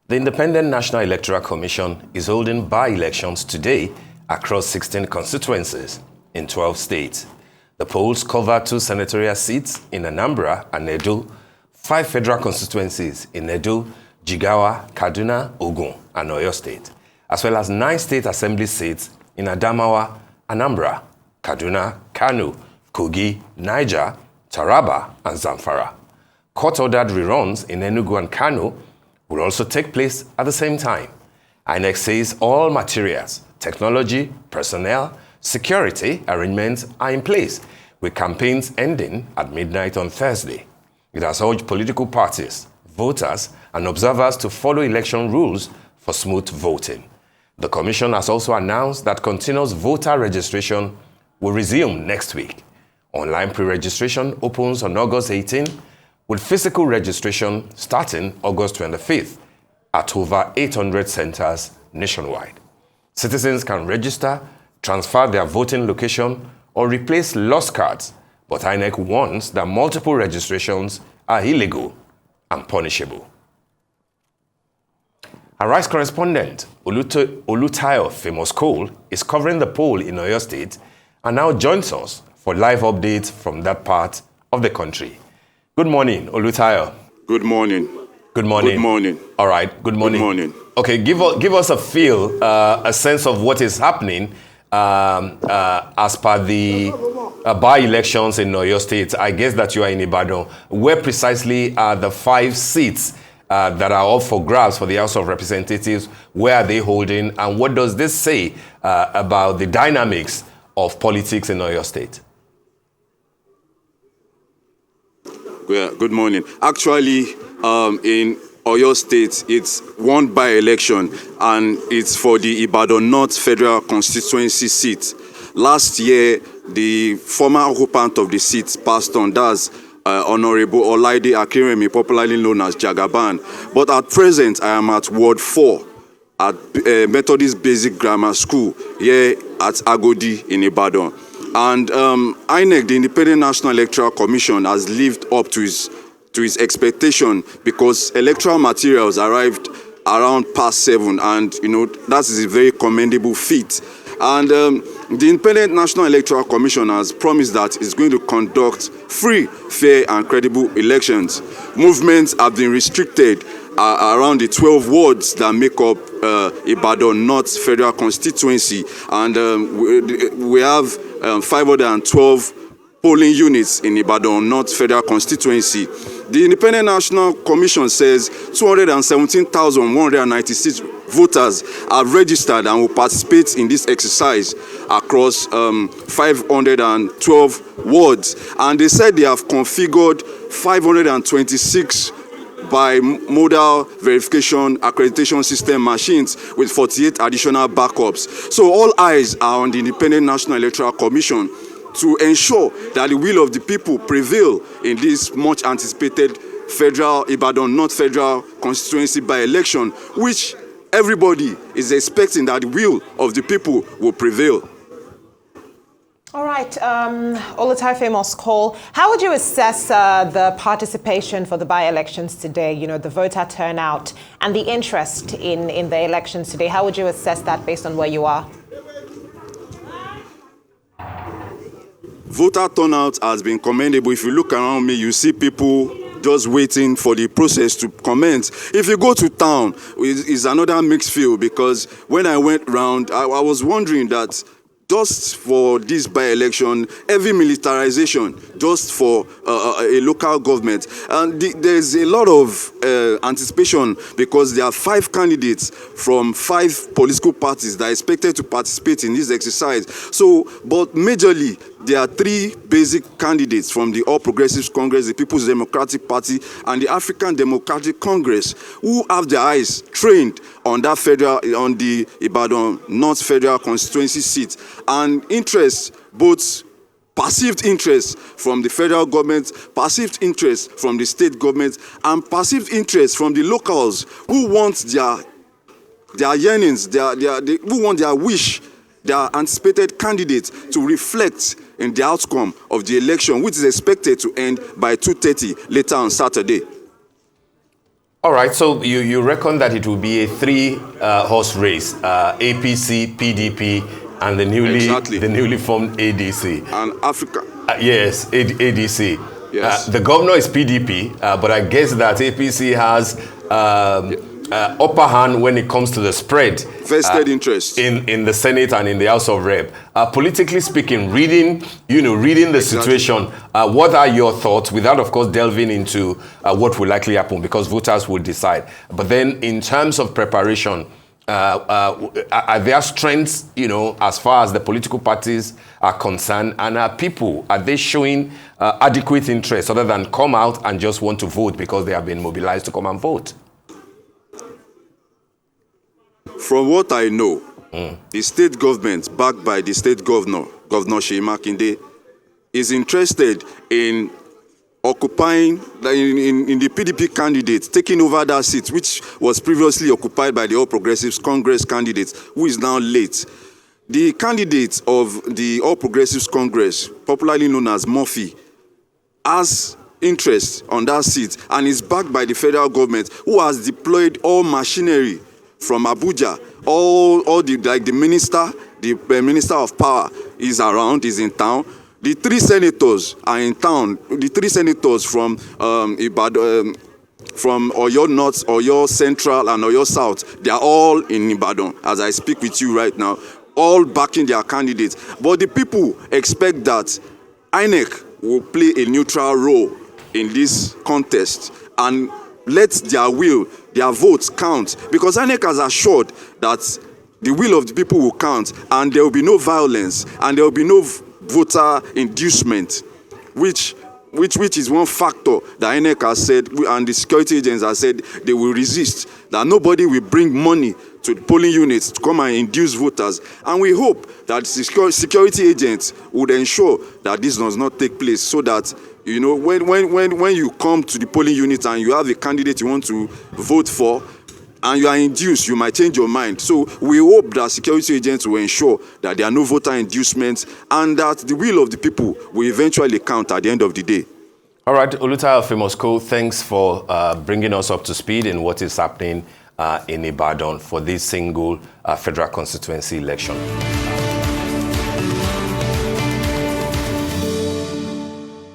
The Independent National Electoral Commission is holding by-elections today across 16 constituencies in 12 states. The polls cover 2 senatorial seats in Anambra and Edo, 5 federal constituencies in Edo, Jigawa, Kaduna, Ogun, and Oyo State, as well as 9 state assembly seats in Adamawa, Anambra, Kaduna, Kano, Kogi, Niger, Taraba, and Zamfara. Court-ordered reruns in Enugu and Kano will also take place at the same time. INEC says all materials, technology, personnel, security arrangements are in place, with campaigns ending at midnight on Thursday. It has urged political parties, voters, and observers to follow election rules for smooth voting. The Commission has also announced that continuous voter registration will resume next week. Online pre-registration opens on August 18, with physical registration starting August 25th at over 800 centers nationwide. Citizens can register, transfer their voting location, or replace lost cards, but INEC warns that multiple registrations are illegal and punishable. Our rice correspondent, Olutayo Famous Cole, is covering the poll in Oyo State and now joins us for live updates from that part of the country. Good morning, Olutayo. Good morning. Good morning. Good morning. All right, good morning. Good morning. Okay, give us a feel, a sense of what is happening as per the by-elections in Oyo State. I guess that you are in Ibadan. Where precisely are the 5 seats that are up for grabs for the House of Representatives? Where are they holding? And what does this say about the dynamics of politics in Oyo State? Yeah, good morning. Actually, in Oyo State, it's one by-election, and it's for the Ibadan North Federal Constituency seat. Last year, the former occupant of the seat passed on. That's Honorable Olaide Akinremi, popularly known as Jagaban. But at present, I am at Ward 4 at Methodist Basic Grammar School here at Agodi in Ibadan. And INEC, the Independent National Electoral Commission, has lived up to his expectation, because electoral materials arrived around past 7, and that is a very commendable feat. And the Independent National Electoral Commission has promised that it's going to conduct free, fair, and credible elections. Movements have been restricted around the 12 wards that make up Ibadan North Federal Constituency, and we have 512 polling units in Ibadan North Federal Constituency. The Independent National Commission says 217,196 voters have registered and will participate in this exercise across 512 wards. And they said they have configured 526 by modal verification accreditation system machines with 48 additional backups. So all eyes are on the Independent National Electoral Commission to ensure that the will of the people prevail in this much anticipated federal Ibadan North Federal Constituency by-election, which everybody is expecting that the will of the people will prevail. All right, Olutayo Famous Cole, how would you assess the participation for the by-elections today, the voter turnout and the interest in the elections today? How would you assess that based on where you are? Voter turnout has been commendable. If you look around me, you see people just waiting for the process to commence. If you go to town, it's another mixed feel, because when I went round, I was wondering that just for this by-election, heavy militarization, just for a local government. And there's a lot of anticipation, because there are 5 candidates from 5 political parties that are expected to participate in this exercise. So, but majorly, there are 3 basic candidates from the All Progressives Congress, the People's Democratic Party, and the African Democratic Congress, who have their eyes trained on on the Ibadan North Federal Constituency seat. And interest, both perceived interest from the federal government, perceived interest from the state government, and perceived interest from the locals who want their yearnings, who want their wish, their anticipated candidate to reflect in the outcome of the election, which is expected to end by 2:30 later on Saturday. All right, so you reckon that it will be a three-horse race, APC, PDP, and the newly formed ADC. And Africa. Yes, ADC. Yes. The governor is PDP, but I guess that APC has upper hand when it comes to the spread. Vested interest. In the Senate and in the House of Rep. Politically speaking, reading the situation, what are your thoughts, without, of course, delving into what will likely happen, because voters will decide. But then in terms of preparation, are there strengths, as far as the political parties are concerned, and are they showing adequate interest other than come out and just want to vote because they have been mobilized to come and vote? From what I know, the state government, backed by the state governor, Governor Seyi Makinde, is interested in occupying, in the PDP candidates, taking over that seat, which was previously occupied by the All Progressives Congress candidate, who is now late. The candidate of the All Progressives Congress, popularly known as Murphy, has interest on that seat and is backed by the federal government, who has deployed all machinery from Abuja. All the minister of power is around, is in town. The three senators are in town. The three senators from Ibadan, from Oyo North, Oyo Central, and Oyo South, they are all in Ibadan as I speak with you right now, all backing their candidates. But the people expect that INEC will play a neutral role in this contest and let their will, their votes count, because INEC has assured that the will of the people will count and there will be no violence and there will be no voter inducement, which is one factor that INEC has said, and the security agents have said they will resist, that nobody will bring money to the polling units to come and induce voters. And we hope that security agents would ensure that this does not take place, so that when you come to the polling unit and you have a candidate you want to vote for and you are induced, you might change your mind. So we hope that security agents will ensure that there are no voter inducements and that the will of the people will eventually count at the end of the day. All right, Olutayo Famous Co, thanks for bringing us up to speed in what is happening in Ibadan for this single federal constituency election.